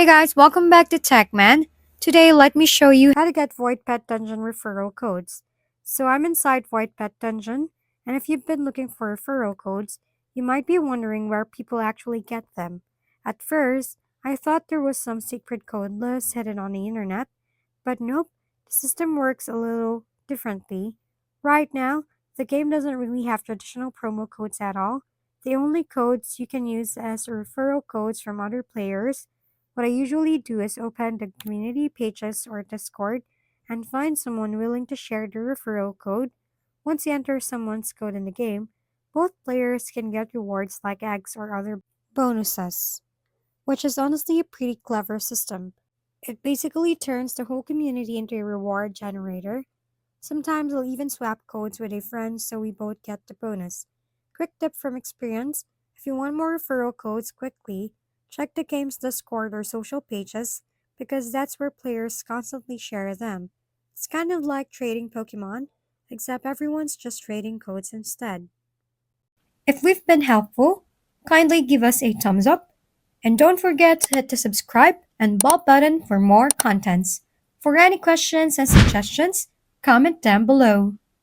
Hey guys, welcome back to TechMan. Today, let me show you how to get Voidpet Dungeon referral codes. So I'm inside Voidpet Dungeon, and if you've been looking for referral codes, you might be wondering where people actually get them. At first, I thought there was some secret code list hidden on the internet, but nope, the system works a little differently. Right now, the game doesn't really have traditional promo codes at all. The only codes you can use as referral codes from other players. What I usually do is open the community pages or Discord and find someone willing to share the referral code. Once you enter someone's code in the game, both players can get rewards like eggs or other bonuses, which is honestly a pretty clever system. It basically turns the whole community into a reward generator. Sometimes I'll even swap codes with a friend so we both get the bonus. Quick tip from experience: if you want more referral codes quickly, check the game's Discord or social pages because that's where players constantly share them. It's kind of like trading Pokemon, except everyone's just trading codes instead. If we've been helpful, kindly give us a thumbs up and don't forget to hit the subscribe and bell button for more contents. For any questions and suggestions, comment down below.